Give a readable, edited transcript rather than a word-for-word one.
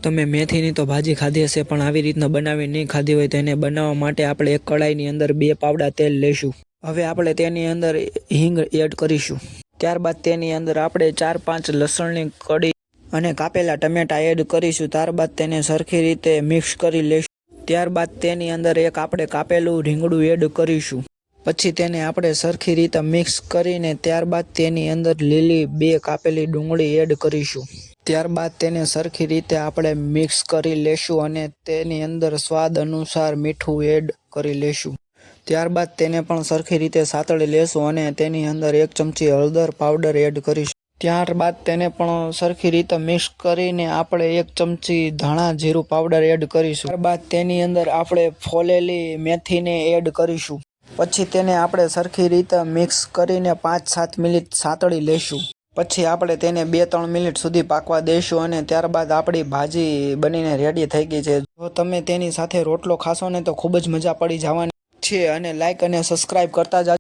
તમે મેથીની તો ભાજી ખાધી હશે પણ આવી રીતના બનાવી નહીં ખાધી હોય તો એને બનાવવા માટે આપણે એક કડાઈની અંદર 2 પાવડા તેલ લઈશું। હવે આપણે તેની અંદર હિંગ એડ કરીશું। ત્યારબાદ તેની અંદર આપણે 4-5 લસણની કળી અને કાપેલા ટમેટા એડ કરીશું। ત્યારબાદ તેને સરખી રીતે મિક્સ કરી લઈશું। ત્યારબાદ તેની અંદર એક આપણે કાપેલું રીંગણું એડ કરીશું। પછી તેને આપણે સરખી રીતે મિક્સ કરીને ત્યારબાદ તેની અંદર લીલી 2 કાપેલી ડુંગળી એડ કરીશું। ત્યારબાદ તેને સરખી રીતે આપણે મિક્સ કરી લેશું અને તેની અંદર સ્વાદ અનુસાર મીઠું એડ કરી લેશું। ત્યારબાદ તેને પણ સરખી રીતે સાતળી લેશું અને તેની અંદર 1 ચમચી હળદર પાવડર એડ કરીશું। ત્યારબાદ તેને પણ સરખી રીતે મિક્સ કરીને આપણે 1 ચમચી ધાણા જીરું પાવડર એડ કરીશું। ત્યારબાદ તેની અંદર આપણે ફોલેલી મેથીને એડ કરીશું। પછી તેને આપણે સરખી રીતે મિક્સ કરીને 5-7 મિનિટ સાતળી લેશું। પછી આપણે તેને 2-3 મિનિટ સુધી પાકવા દઈશું અને ત્યારબાદ આપણી ભાજી બનીને રેડી થઈ ગઈ છે। જો તમે તેની સાથે રોટલો ખાશો ને તો ખૂબ જ મજા પડી જવાની છે અને લાઈક અને સબસ્ક્રાઈબ કરતા જાજો।